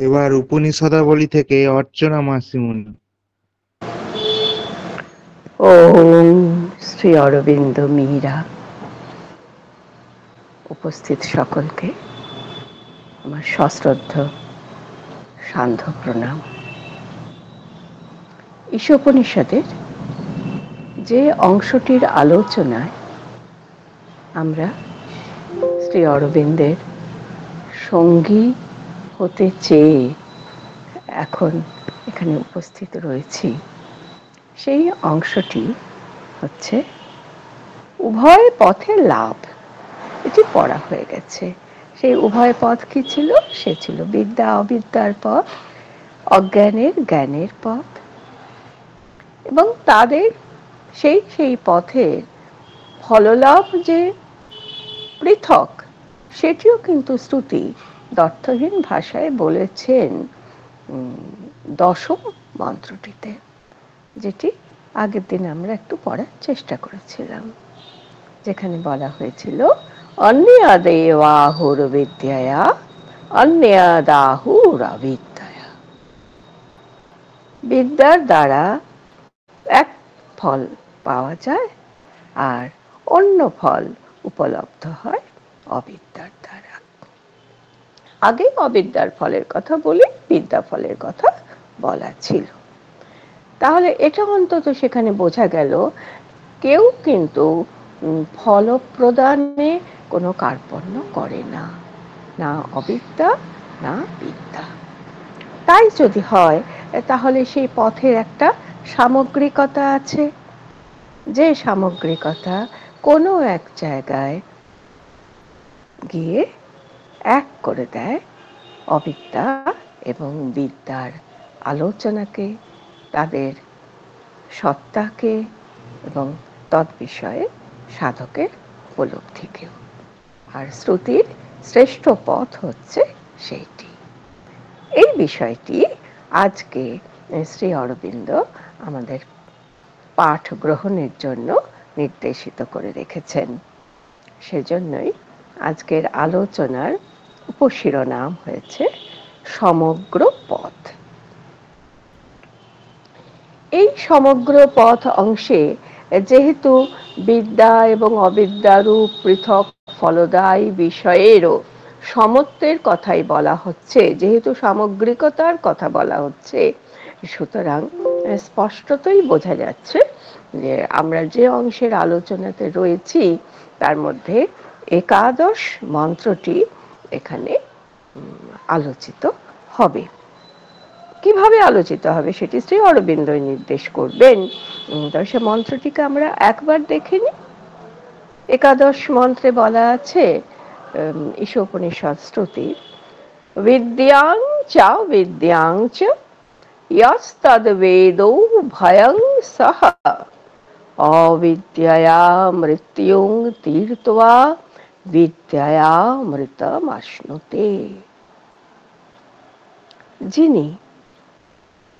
এবার উপনিষদাবলী থেকে অর্চনা মাসিমুনি। ওম শ্রী অরবিন্দ মীরা। উপস্থিত সকলকে আমার সশ্রদ্ধ সান্ধ্য প্রণাম। ঈশোপনিষদের যে অংশটির আলোচনায় আমরা শ্রী অরবিন্দের সঙ্গী হতে চেয়ে এখন এখানে উপস্থিত রয়েছি, সেই অংশটি হচ্ছে উভয় পথে লাভ। এটি পড়া হয়ে গেছে। সেই উভয় পথ কি ছিল? সে ছিল বিদ্যা অবিদ্যার পথ, অজ্ঞানের জ্ঞানের পথ, এবং তাদের সেই পথের ফললাভ যে পৃথক, সেটিও কিন্তু শ্রুতি দর্থহীন ভাষায় বলেছেন দশম মন্ত্রটিতে, যেটি আগের দিন আমরা একটু পড়ার চেষ্টা করেছিলাম, যেখানে বলা হয়েছিল অন্যাদেবাহুর বিদ্যায়া অন্যাদাহুর অবিদ্যায়া। বিদ্যার দ্বারা এক ফল পাওয়া যায়, আর অন্য ফল উপলব্ধ হয় অবিদ্যার দ্বারা। আগে অবিদ্যার ফলের কথা বলে বিদ্যা ফলের কথা বলা ছিল। তাহলে এটা অন্তত সেখানে বোঝা গেল, কেউ কিন্তু ফল প্রদানে কোনো কার্পণ্য করে না, না অবিদ্যা না বিদ্যা। তাই যদি হয়, তাহলে সেই পথের একটা সামগ্রিকতা আছে, যে সামগ্রিকতা কোনো এক জায়গায় গিয়ে এক করে দেয় অবিদ্যা এবং বিদ্যার আলোচনাকে, তাদের সত্তাকে এবং তৎবিষয়ে সাধকের উপলব্ধিকেও। আর শ্রুতির শ্রেষ্ঠ পথ হচ্ছে সেইটি। এই বিষয়টি আজকে শ্রী অরবিন্দ আমাদের পাঠ গ্রহণের জন্য নির্দেশিত করে রেখেছেন। সেজন্যই আজকের আলোচনার উপশিরোনাম হয়েছে সমগ্র পথ। এই সমগ্র পথ অংশে যেহেতু বিদ্যা এবং অবিদ্যারূপ পৃথক ফলদায়ী বিষয়েরও সমত্বের কথাই বলা হচ্ছে, যেহেতু সামগ্রিকতার কথা বলা হচ্ছে, সুতরাং স্পষ্টতই বোঝা যাচ্ছে যে আমরা যে অংশের আলোচনাতে রয়েছি তার মধ্যে একাদশ মন্ত্রটি এখানে আলোচিত হবে। কিভাবে আলোচিত হবে সেটি শ্রী অরবিন্দই নির্দেশ করবেন। তবে সে মন্ত্রটিকে আমরা একবার দেখে নিই। একাদশ মন্ত্রে বলা আছে, ঈশোপনিষদ শ্রুতি, বিদ্যাং চ বিদ্যাং চ ইয়স্তদ্বেদো ভয়ং সহ অবিদ্যয়া মৃত্যুং তীর্ত্বা বিদ্যয়া মৃতমাশ্নুতে। যিনি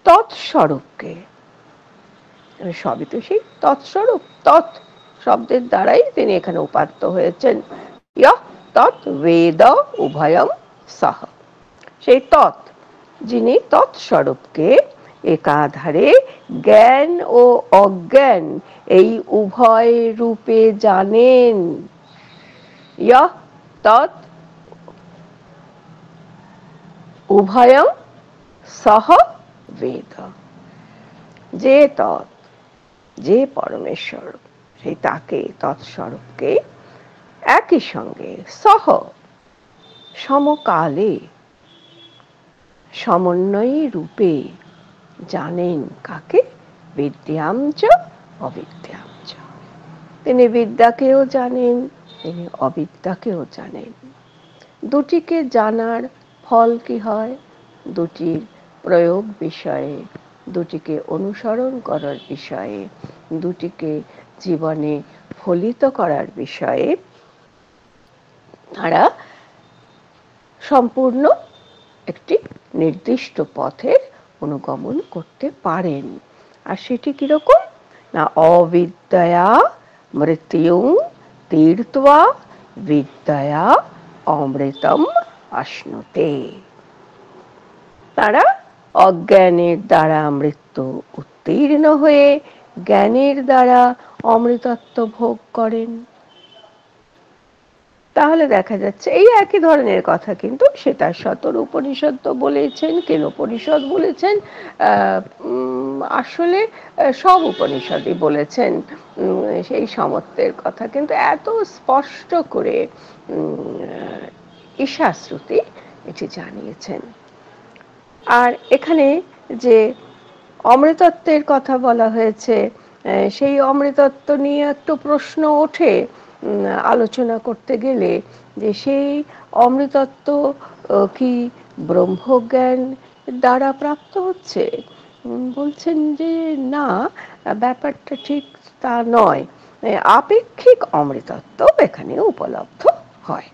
তৎস্বরূপকে, সবই তো সেই তৎস্বরূপ, তৎ শব্দের দ্বারাই তিনি এখানে উপাত্ত হয়েছেন। তৎ বেদ উভয়ং সহ, সেই তৎ, যিনি তৎস্বরূপকে একাধারে জ্ঞান ও অজ্ঞান এই উভয় রূপে জানেন। তৎ উভয়ং সহ বেদ, যে তৎ, যে পরমেশ্বর, সেই তাকে, তৎস্বরূপকে একই সঙ্গে সহ, সমকালে, সমন্বয়ী রূপে জানেন। কাকে? বিদ্যাম চ অবিদ্যাম চ। তিনি বিদ্যাকেও জানেন, তিনি অবিদ্যাকেও জানেন। দুটিকে জানার ফল কি হয়? দুটির প্রয়োগ বিষয়ে, দুটিকে অনুসরণ করার বিষয়ে, দুটিকে জীবনে ফলিত করার বিষয়ে তারা সম্পূর্ণ একটি নির্দিষ্ট পথের অনুগমন করতে পারেন। আর সেটি কিরকম? না অবিদ্যয়া মৃত্যুং তীর্ত্বা বিদ্যয়া অমৃতম আশ্নুতে। তারা অজ্ঞানের দ্বারা মৃত্যু উত্তীর্ণ হয়ে জ্ঞানের দ্বারা অমৃতত্ব ভোগ করেন। তাহলে দেখা যাচ্ছে এই একই ধরনের কথা কিন্তু শ্বেতাশ্বতর উপনিষদ তো বলেছেন, কেনোপনিষদ বলেছেন, আসলে সব উপনিষদই বলেছেন সেই সমত্বের কথা, কিন্তু এত স্পষ্ট করে ঈশাশ্রুতি এটি জানিয়েছেন। আর এখানে যে অমৃতত্বের কথা বলা হয়েছে, সেই অমৃতত্ব নিয়ে একটু প্রশ্ন ওঠে আলোচনা করতে গেলে, যে সেই অমৃতত্ব কি ব্রহ্মজ্ঞান দ্বারা প্রাপ্ত হচ্ছে? বলছেন যে না, ব্যাপারটা ঠিক তা নয়। আপেক্ষিক অমৃতত্ব এখানে উপলব্ধ হয়,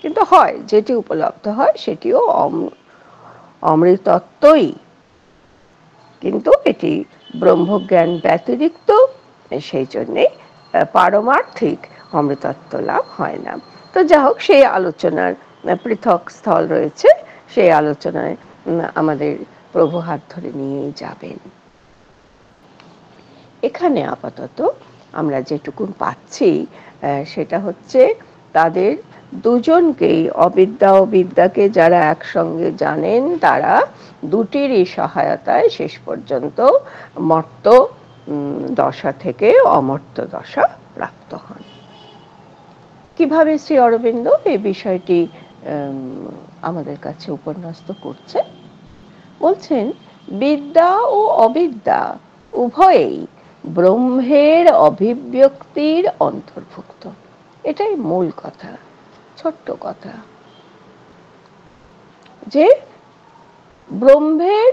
কিন্তু হয় যেটি উপলব্ধ হয় সেটিও অমৃতত্বই, কিন্তু এটি ব্রহ্মজ্ঞান ব্যতিরিক্ত, সেই জন্যে পারমার্থিক অমৃতত্ব লাভ হয় না। তো যা হোক, সেই আলোচনার পৃথক স্থল রয়েছে, সেই আলোচনায় আমাদের প্রভু হাত ধরে নিয়েই যাবেন। এখানে আপাতত আমরা যেটুকুন পাচ্ছি সেটা হচ্ছে তাদের দুজনকেই, অবিদ্যা ও বিদ্যাকে যারা একসঙ্গে জানেন তারা দুটিরই সহায়তায় শেষ পর্যন্ত মর্ত দশা থেকে অমর্ত্য দশা প্রাপ্ত হন। কিভাবে শ্রী অরবিন্দ এই বিষয়টি আমাদের কাছে উপন্যস্ত করছে? বলছেন, বিদ্যা ও অবিদ্যা উভয়েই ব্রহ্মের অভিব্যক্তির অন্তর্ভুক্ত। এটাই মূল কথা, ছোট্ট কথা, যে ব্রহ্মের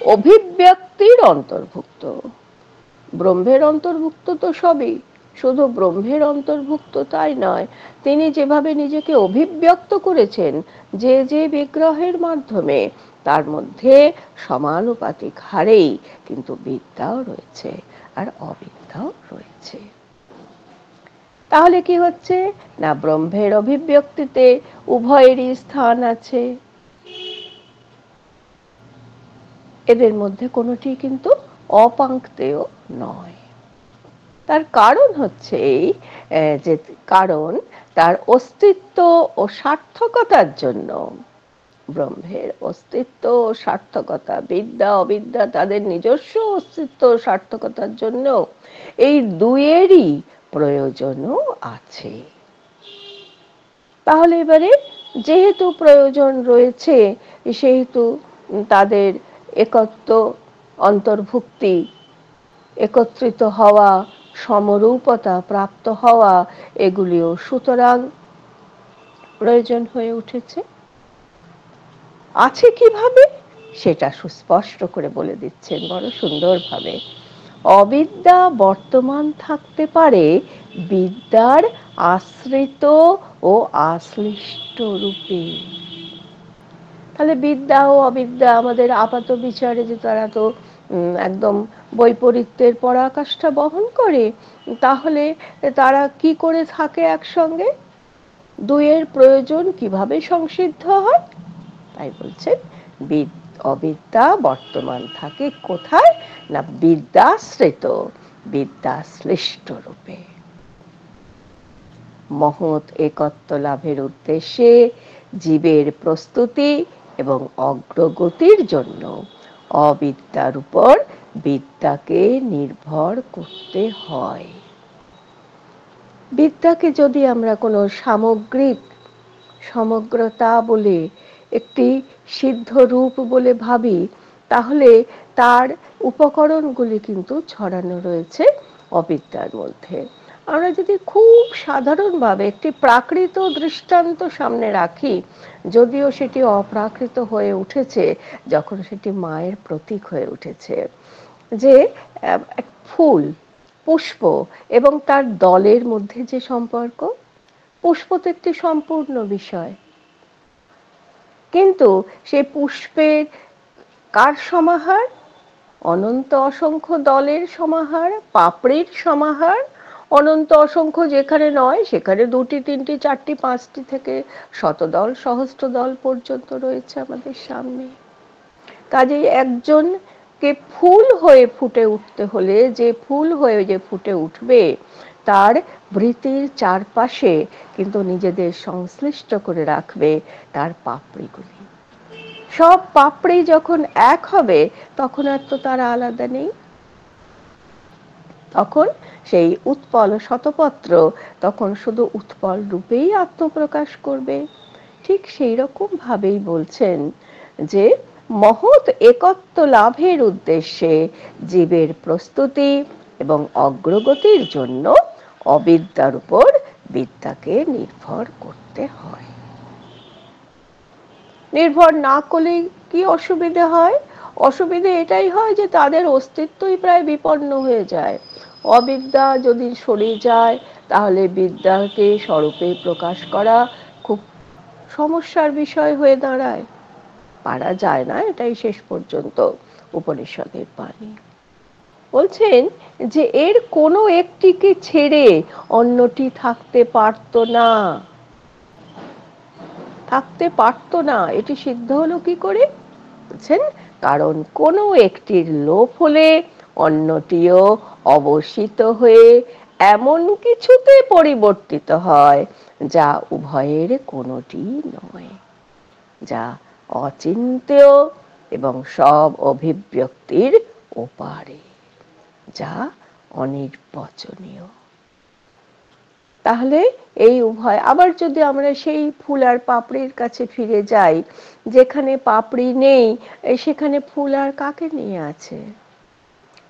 অভিব্যক্তির অন্তর্ভুক্ত। ব্রহ্মের অন্তর্ভুক্ত তো সবই, শুধু ব্রহ্মের অন্তর্ভুক্ত তাই নয়, তিনি যেভাবে নিজেকে অভিব্যক্ত করেছেন যে যে বিগ্রহের মাধ্যমে, তার মধ্যে সমানুপাতিক হারেই কিন্তু বিদ্যাও রয়েছে আর অবিদ্যাও রয়েছে। তাহলে কি হচ্ছে না, ব্রহ্মের অভিব্যক্তিতে উভয়েরই স্থান আছে, এদের মধ্যে কোনোটি কিন্তু অপাঙ্ক্তেয় নয়। তার কারণ হচ্ছে এই যে, কারণ তার অস্তিত্ব ও সার্থকতার জন্য, ব্রহ্মের অস্তিত্ব ও সার্থকতা, বিদ্যা অবিদ্যা তাদের নিজস্ব অস্তিত্ব ও সার্থকতার জন্য এই দুয়েরই প্রয়োজনও আছে। তাহলে এবারে যেহেতু প্রয়োজন রয়েছে, সেহেতু তাদের একত্ব, অন্তর্ভুক্তি, একত্রিত হওয়া, সমরূপতা প্রাপ্ত হওয়া, এগুলিও সুতরাং প্রয়োজন হয়ে উঠেছে। আছে কিভাবে সেটা সুস্পষ্ট করে বলে দিচ্ছেন বড় সুন্দরভাবে। অবিদ্যা বর্তমান থাকতে পারে বিদ্যার আশ্রিত ও আশ্লিষ্ট রূপে। তাহলে বিদ্যা ও অবিদ্যা আমাদের আপাত বিচারে যে তারা তো একদম বৈপরীত্যের পরাকাষ্ঠা বহন করে, তাহলে তারা কি করে থাকে একসঙ্গে, দুয়ের প্রয়োজন কিভাবে সংসিদ্ধ হয়? তাই বলছেন, অবিদ্যা বর্তমান থাকে কোথায় না, বিদ্যাশ্রিত, বিদ্যাশ্লিষ্ট রূপে। মহৎ একত্ব লাভের উদ্দেশ্যে জীবের প্রস্তুতি এবং অগ্রগতির জন্য অবিদ্যার উপর বিদ্যাকে নির্ভর করতে হয়। বিদ্যাকে যদি আমরা কোনো সামগ্রিক সমগ্রতা বলে, একটি সিদ্ধ রূপ বলে ভাবি, তাহলে তার উপকরণগুলি কিন্তু ছড়ানো রয়েছে অবিদ্যার মধ্যে। আমরা যদি খুব সাধারণভাবে একটি প্রাকৃত দৃষ্টান্ত সামনে রাখি, যদিও সেটি অপ্রাকৃত হয়ে উঠেছে যখন সেটি মায়ের প্রতীক হয়ে উঠেছে, যে ফুল, পুষ্প এবং তার দলের মধ্যে যে সম্পর্ক, পুষ্প তো একটি সম্পূর্ণ বিষয়, কিন্তু সেই পুষ্পের কার সমাহার? অনন্ত অসংখ্য দলের সমাহার, পাপড়ির সমাহার, অনন্ত অসংখ্য যেখানে নয় সেখানে দুটি, তিনটি, চারটি, পাঁচটি থেকে শতদল, সহস্র দল পর্যন্ত রয়েছে আমাদের সামনে। কাজেই একজনকে ফুল হয়ে ফুটে উঠতে হলে, যে ফুল হয়ে যে ফুটে উঠবে, তার বৃতির চারপাশে কিন্তু নিজেদের সংশ্লিষ্ট করে রাখবে তার পাপড়িগুলি। সব পাপড়ি যখন এক হবে তখন আর তো তারা আলাদা নেই। তখন সেই উৎপল শতপত্র তখন শুধু উৎপল রূপেই আত্মপ্রকাশ করবে। ঠিক সেই রকম ভাবেই বলছেন যে মহৎ একত্ব লাভের উদ্দেশ্যে জীবের প্রস্তুতি এবং অগ্রগতির জন্য অবিদ্যার উপর বিদ্যাকে নির্ভর করতে হয়। নির্ভর না করলে কি অসুবিধে হয়? অসুবিধে এটাই হয় যে তাদের অস্তিত্বই প্রায় বিপন্ন হয়ে যায়। অবিদ্যা যদি সরে যায় তাহলে বিদ্যাকে স্বরূপে প্রকাশ করা খুব সমস্যার বিষয় হয়ে দাঁড়ায়। পারা যায় না, এটাই শেষ পর্যন্ত উপনিষদের বাণী। বলছেন যে এর কোনো একটিকে ছেড়ে অন্যটি থাকতে পারত না। থাকতে পারত না, এটি সিদ্ধ হলো কি করে? বলছেন কারণ কোনো একটির লোপ হলে অন্যটিও অবশিত হয়ে এমন কিছুতে পরিবর্তিত হয় যা উভয়ের কোনোটি নয়, যা অচিন্ত্যেয় এবং সব অভিব্যক্তির ওপারে, যা অনির্বচনীয়। তাহলে এই উভয়, আবার যদি আমরা সেই ফুল আর পাপড়ির কাছে ফিরে যাই, যেখানে পাপড়ি নেই সেখানে ফুল আর কাকে নিয়ে আছে?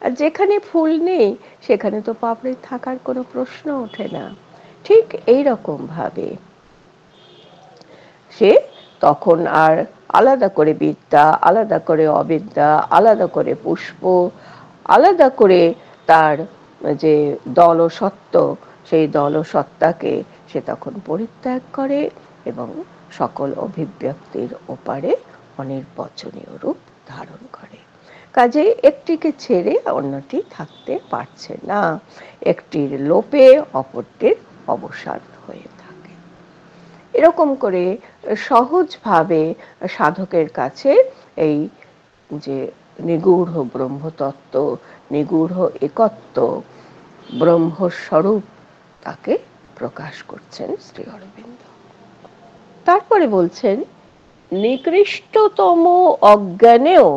আর যেখানে ফুল নেই সেখানে তো পাপড়ি থাকার কোনো প্রশ্ন ওঠে না। ঠিক এই রকম ভাবে সে তখন আর আলাদা করে বিদ্যা, আলাদা করে অবিদ্যা, আলাদা করে পুষ্প, আলাদা করে তার যে দলসত্ত্ব, সেই দলসত্তাকে সে তখন পরিত্যাগ করে এবং সকল অভিব্যক্তির ওপারে অনির্বচনীয় রূপ ধারণ করে। কাজেই একটিকে ছেড়ে অন্যটি থাকতে পারছে না, একটির লোপে অপরটির অবসান হয়ে থাকে। এরকম করে সহজভাবে সাধকের কাছে এই যে নিগূঢ় ব্রহ্মতত্ত্ব, নিগূঢ় একত্ব, ব্রহ্মস্বরূপ, তাকে প্রকাশ করছেন শ্রী অরবিন্দ। তারপরে বলছেন নিকৃষ্টতম অজ্ঞানেও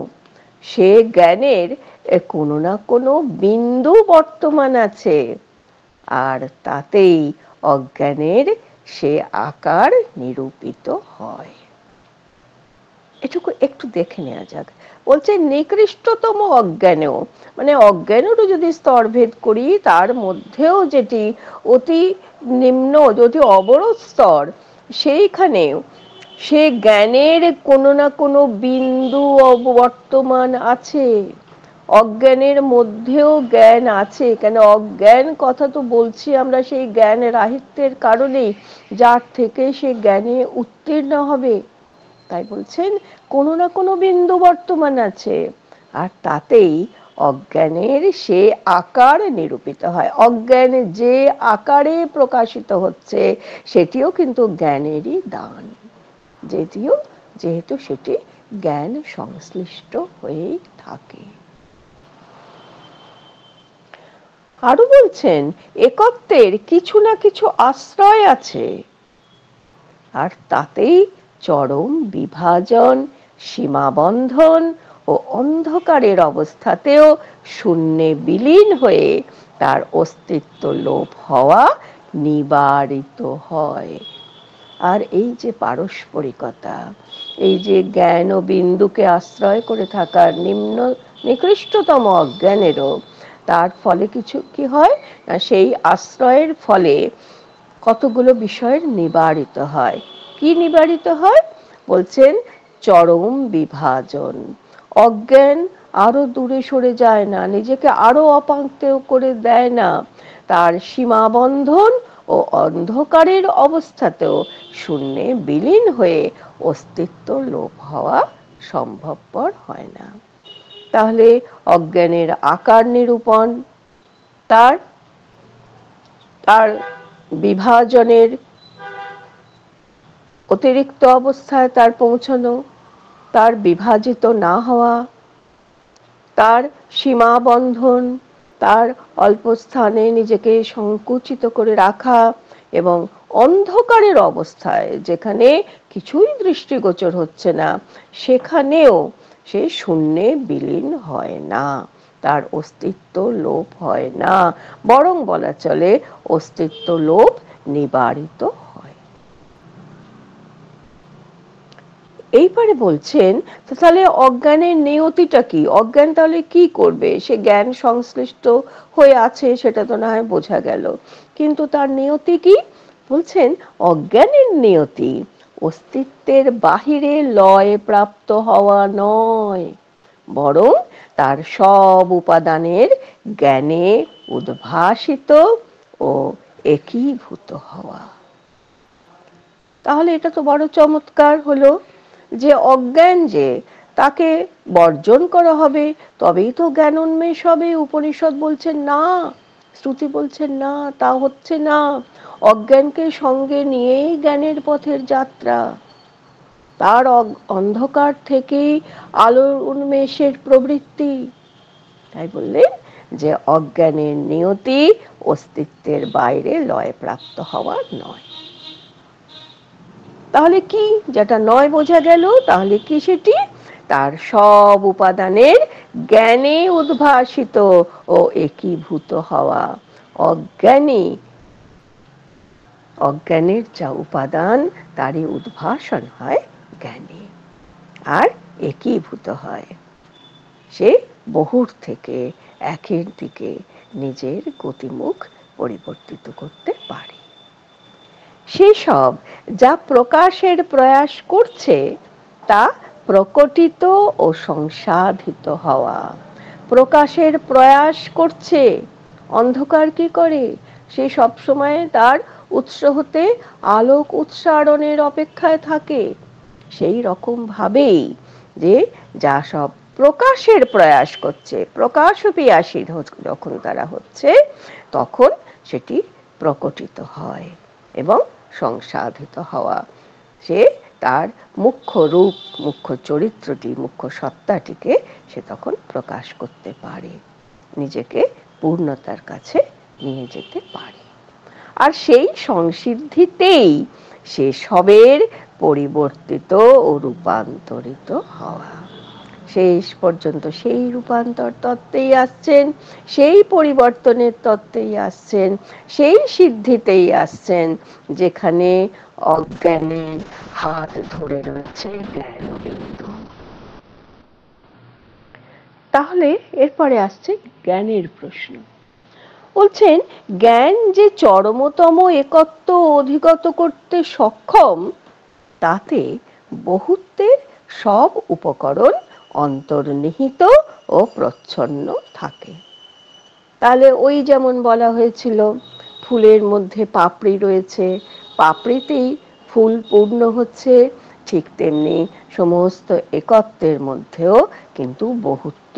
সে জ্ঞানের কোনো না কোনো বিন্দু বর্তমান আছে, আর তাতেই অজ্ঞানের সে আকার নিরূপিত হয়। এটুকু একটু দেখে নেওয়া যাক। বলছে নিকৃষ্টতম অজ্ঞানেও, মানে অজ্ঞানেরও যদি স্তরভেদ করি, তার মধ্যেও যেটি অতি নিম্ন, যেটি অবরোধ স্তর, সেইখানেও সে জ্ঞানের কোনো না কোনো বিন্দু বর্তমান আছে। অজ্ঞানের মধ্যেও জ্ঞান আছে। কেন অজ্ঞান কথা তো বলছি আমরা সেই জ্ঞান রাহিত্যের কারণেই, যার থেকে সে জ্ঞানে উত্তীর্ণ হবে। তাই বলছেন কোনো না কোনো বিন্দু বর্তমান আছে, আর তাতেই অজ্ঞানের সে আকার নিরূপিত হয়। অজ্ঞান যে আকারে প্রকাশিত হচ্ছে সেটিও কিন্তু জ্ঞানেরই দান, যেহেতু সেটি জ্ঞান সংশ্লিষ্ট হয়েই থাকে। আরো বলছেন একত্বের কিছু না কিছু আশ্রয় আছে, আর তাতেই চরম বিভাজন, সীমাবন্ধন ও অন্ধকারের অবস্থাতেও শূন্যে বিলীন হয়ে তার অস্তিত্ব লোপ হওয়া নিবারিত হয়। আর এই যে পারস্পরিকতা, এই যে জ্ঞান ও বিন্দুকে আশ্রয় করে থাকার নিকৃষ্টতম অজ্ঞানেরও, তার ফলে কিছু কি হয় না, সেই আশ্রয়ের ফলে কতগুলো বিষয়ের নিবারিত হয়। কি নিবারিত হয়? বলছেন চরম বিভাজন। অজ্ঞান আরো দূরে সরে যায় না, নিজেকে আরো অপাঙ্ক্তেয় করে দেয় না, তার সীমাবন্ধন ও অন্ধকারের অবস্থাতেও শূন্যে বিলীন হয়ে অস্তিত্ব লোপ হওয়া সম্ভবপর হয় না। তাহলে অজ্ঞানের আকার নিরূপণ, তার তার বিভাজনের অতিরিক্ত অবস্থায় তার পৌঁছানো, তার বিভাজিত না হওয়া, তার সীমাবন্ধন, তার অল্প স্থানে নিজেকে সংকুচিত করে রাখা এবং অন্ধকারের অবস্থায় যেখানে কিছুই দৃষ্টিগোচর হচ্ছে না সেখানেও সে শূন্যে বিলীন হয় না, তার অস্তিত্ব লোপ হয় না, বরং বলা চলে অস্তিত্ব লোপ নিবারিত হয়। এইবারে বলছেন তাহলে অজ্ঞানের নিয়তিটা কি, অজ্ঞান তাহলে কি করবে, সে জ্ঞান সংশ্লিষ্ট হয়ে আছে সেটা তো না হয় বোঝা গেল, কিন্তু তার নিয়তি কি? বলছেন অজ্ঞানের নিয়তি অস্তিত্বের বাহিরে লয় প্রাপ্ত হওয়া নয়, বরং তার সব উপাদানের জ্ঞানে উদ্ভাসিত ও একীভূত হওয়া। তাহলে এটা তো বড় চমৎকার হলো যে অজ্ঞান যে তাকে বর্জন করা হবে, তবেই তো জ্ঞান উন্মেষ হবে। উপনিষদ বলছেন না, শ্রুতি বলছেন না, তা হচ্ছে না। অজ্ঞানকে সঙ্গে নিয়েই জ্ঞানের পথের যাত্রা, তার অন্ধকার থেকেই আলোর উন্মেষের প্রবৃত্তি। তাই বললেন যে অজ্ঞানের নিয়তি অস্তিত্বের বাইরে লয় প্রাপ্ত হওয়া নয়। তাহলে কি, যেটা নয় বোঝা গেল, তাহলে কি সেটি? তার সব উপাদানের জ্ঞানে উদ্ভাসিত ও একীভূত হওয়া। অজ্ঞানী, অজ্ঞানের যা উপাদান তারই উদ্ভাসন হয় জ্ঞানে আর একীভূত হয়, সে বহুর থেকে একের দিকে নিজের গতিমুখ পরিবর্তিত করতে পারে। সেসব যা প্রকাশের প্রয়াস করছে তা প্রকটিত ও সংসাধিত হওয়া। প্রকাশের প্রয়াস করছে, অন্ধকার কি করে? সে সব সময় তার উৎস হতে আলোক উৎসারণের অপেক্ষায় থাকে। সেই রকম ভাবেই যে যা সব প্রকাশের প্রয়াস করছে, প্রকাশ পিয়াসী যখন তারা হচ্ছে তখন সেটি প্রকটিত হয় এবং সংসাধিত হওয়া, সে তার মুখ্য রূপ, মুখ্য চরিত্রটি, মুখ্য সত্তাটিকে সে তখন প্রকাশ করতে পারে, নিজেকে পূর্ণতার কাছে নিয়ে যেতে পারে। আর সেই সংসিদ্ধিতেই সে সবের পরিবর্তিত ও রূপান্তরিত হওয়া। শেষ পর্যন্ত সেই রূপান্তর তত্ত্বেই আসছেন, সেই পরিবর্তনের তত্ত্বেই আসছেন, সেই সিদ্ধিতেই আসছেন যেখানে অজ্ঞানের হাত ধরে রয়েছে জ্ঞানবিন্দু। তাহলে এরপরে আসছে জ্ঞানের প্রশ্ন। বলছেন জ্ঞান যে চরমতম একত্ব অধিগত করতে সক্ষম তাতে বহুত্বের সব উপকরণ অন্তর্নিহিত ও প্রচ্ছন্ন থাকে। তাহলে ওই যেমন বলা হয়েছিল ফুলের মধ্যে পাপড়ি রয়েছে, পাপড়িতেই ফুল পূর্ণ হচ্ছে, ঠিক তেমনি সমস্ত একত্বের মধ্যেও কিন্তু বহুত্ব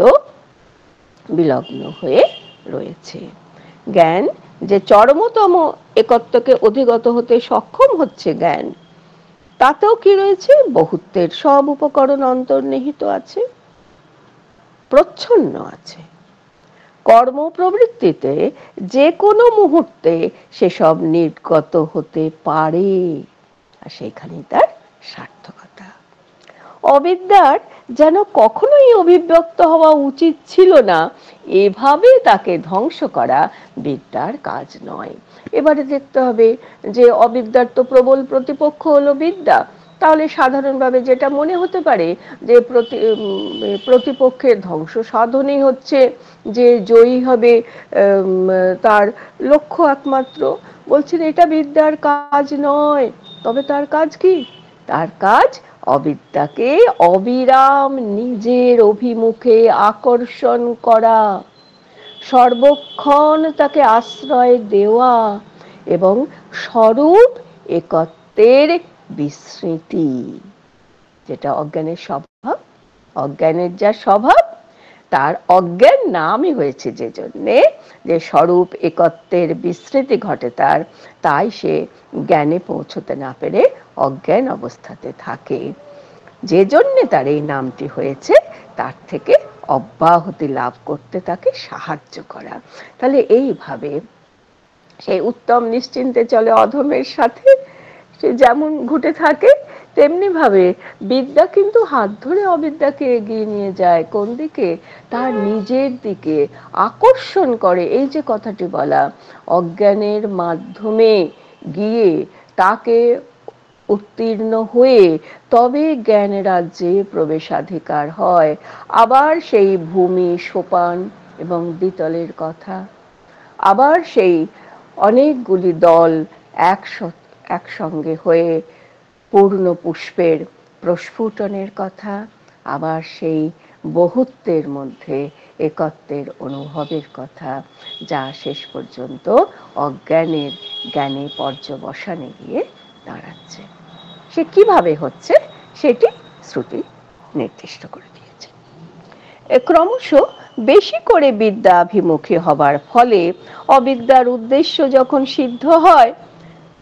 বিলগ্ন হয়ে রয়েছে। জ্ঞান যে চরমতম একত্বকে অধিগত হতে সক্ষম হচ্ছে জ্ঞান, তাতেও কি রয়েছে? বহুত্বের সব উপকরণ অন্তর্নিহিত আছে, প্রচ্ছন্ন আছে। কর্ম প্রবৃত্তিতে যে কোনো মুহূর্তে সেসব নির্গত হতে পারে, আর সেইখানেই তার সার্থকতা। অবিদ্যার যেন কখনোই অভিব্যক্ত হওয়া উচিত ছিল না, এভাবে তাকে ধ্বংস করা বিদ্যার কাজ নয়। এবারে দেখতে হবে যে অবিদ্যার তো প্রবল প্রতিপক্ষ হলো বিদ্যা, তাহলে সাধারণভাবে যেটা মনে হতে পারে যে প্রতিপক্ষের ধ্বংস সাধনই হচ্ছে যে জয়ী হবে তার লক্ষ্য একমাত্র। বলছেন এটা বিদ্যার কাজ নয়। তবে তার কাজ কি? তার কাজ অবিদ্যাকে অবিরাম নিজের অভিমুখে আকর্ষণ করা, সর্বক্ষণ তাকে আশ্রয় দেওয়া এবং স্বরূপ একত্বের বিস্মৃতি, যেটা অজ্ঞানের স্বভাব। অজ্ঞানের যা স্বভাব, তার অজ্ঞান নামই হয়েছে যে জন্যে যে স্বরূপ একত্বের বিস্মৃতি ঘটে তার, তাই সে জ্ঞানে পৌঁছতে না পেরে অজ্ঞান অবস্থাতে থাকে। যে জন্যে তার এই নামটি হয়েছে তার থেকে অব্যাহতি লাভ করতে তাকে সাহায্য করা। তাহলে এইভাবে সেই উত্তম নিশ্চিন্তে চলে অধমের সাথে, সে যেমন ঘটে থাকে তেমনি ভাবে বিদ্যা কিন্তু হাত ধরে অবিদ্যাকে এগিয়ে নিয়ে যায় কোন দিকে, তার নিজের দিকে আকর্ষণ করে। এই যে কথাটি বলা, অজ্ঞানের মাধ্যমে গিয়ে তাকে উত্তীর্ণ হয়ে তবে জ্ঞান রাজ্যে প্রবেশাধিকার হয়। আবার সেই ভূমি সোপান এবং দ্বিতলের কথা, আবার সেই অনেকগুলি দল একসঙ্গে হয়ে পূর্ণ পুষ্পের প্রস্ফুটনের কথা, আবার সেই বহুত্বের মধ্যে একত্বের অনুভবের কথা, যা শেষ পর্যন্ত অজ্ঞানের জ্ঞানে পর্যবসানে গিয়ে দাঁড়াচ্ছে। সে কিভাবে হচ্ছে সেটি শ্রুতি নির্দিষ্ট করে দিয়েছে। ক্রমশ বেশি করে বিদ্যাভিমুখী হবার ফলে অবিদ্যার উদ্দেশ্য যখন সিদ্ধ হয়,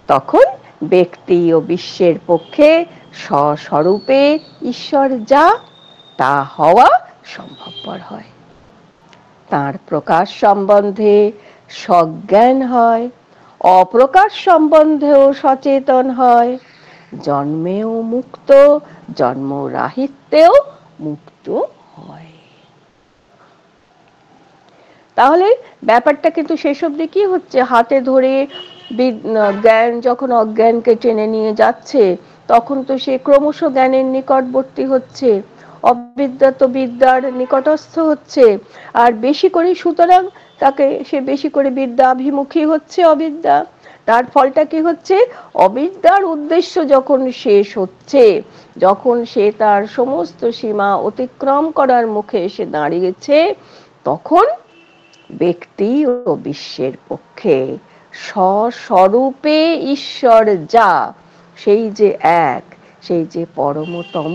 তখন ব্যক্তি ও বিশ্বের পক্ষে স্বস্বরূপে ঈশ্বর যা তা হওয়া সম্ভবপর হয়। তার প্রকাশ সম্বন্ধে সজ্ঞান হয়, অপ্রকাশ সম্বন্ধেও সচেতন হয়, জন্মেও মুক্ত, জন্মরাহিত্যেও মুক্ত হয়। তাহলে ব্যাপারটা কিন্তু শেষ অবধি কি হচ্ছে, হাতে ধরে জ্ঞান যখন অজ্ঞানকে টেনে নিয়ে যাচ্ছে, তখন তো সে ক্রমশ জ্ঞানের নিকটবর্তী হচ্ছে, অবিদ্যা তো বিদ্যার নিকটস্থ হচ্ছে। আর বেশি করে সুতরাং তাকে সে বেশি করে বিদ্যাভিমুখী হচ্ছে অবিদ্যা। তার ফলটা কি হচ্ছে, অবিদ্যার উদ্দেশ্য যখন শেষ হচ্ছে, যখন সে তার সমস্ত সীমা অতিক্রম করার মুখে এসে দাঁড়িয়েছে, তখন ব্যক্তি ও বিশ্বের পক্ষে স্বস্বরূপে ঈশ্বর যা, সেই যে এক, সেই যে পরমতম,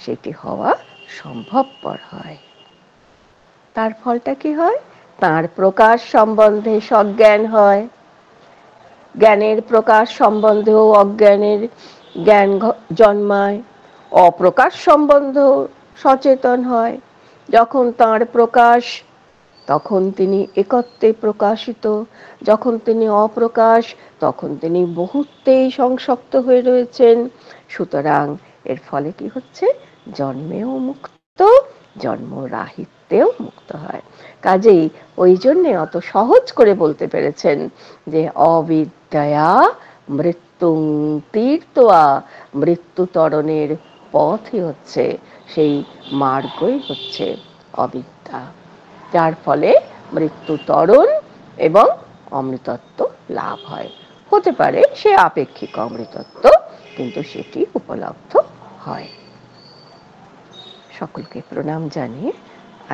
সেটি হওয়া সম্ভবপর হয়। তার ফলটা কি হয়, তার প্রকাশ সম্বন্ধে সজ্ঞান হয়, জ্ঞানের প্রকাশ সম্বন্ধেও অজ্ঞানের জ্ঞান জন্মায়, অপ্রকাশ সম্বন্ধেও সচেতন হয়। যখন তার প্রকাশ, তখন তিনি একত্বে প্রকাশিত, যখন তিনি অপ্রকাশ, তখন তিনি বহুত্বেই সংসক্ত হয়ে রয়েছেন। সুতরাং এর ফলে কি হচ্ছে, জন্মেও মুক্ত, জন্মরাহিত্যেও মুক্ত হয়। কাজেই ওই জন্যে অত সহজ করে বলতে পেরেছেন যে অবিদ্যয়া মৃত্যুং তীর্তয়া, মৃত্যু তরণের পথই হচ্ছে, সেই মার্গই হচ্ছে অবিদ্যা, যার ফলে মৃত্যু তরণ এবং অমৃতত্ব লাভ হয়। হতে পারে সে আপেক্ষিক অমৃতত্ব, কিন্তু সেটি উপলব্ধ হয়। সকলকে প্রণাম জানিয়ে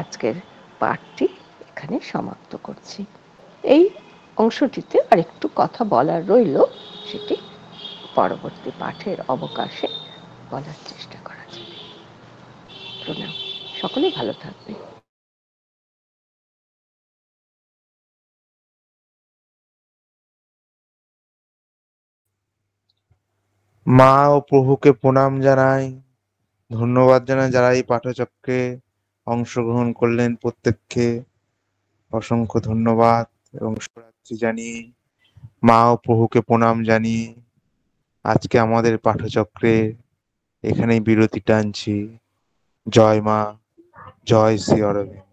আজকের পাঠটি এখানে সমাপ্ত করছি। এই অংশটিতে আরেকটু কথা বলার রইল, সেটি পরবর্তী পাঠের অবকাশে বলার চেষ্টা করা যাবে। প্রণাম, সকলে ভালো থাকবে। মা ও প্রভুকে প্রণাম জানাই, ধন্যবাদ জানাই যারা এই পাঠচক্রে অংশগ্রহণ করলেন, প্রত্যেককে অসংখ্য ধন্যবাদ এবং শুভরাত্রি জানিয়ে, মা ও প্রভুকে প্রণাম জানিয়ে আজকে আমাদের পাঠচক্রে এখানেই বিরতি টানছি। জয় মা, জয় শ্রী অরবিন্দ।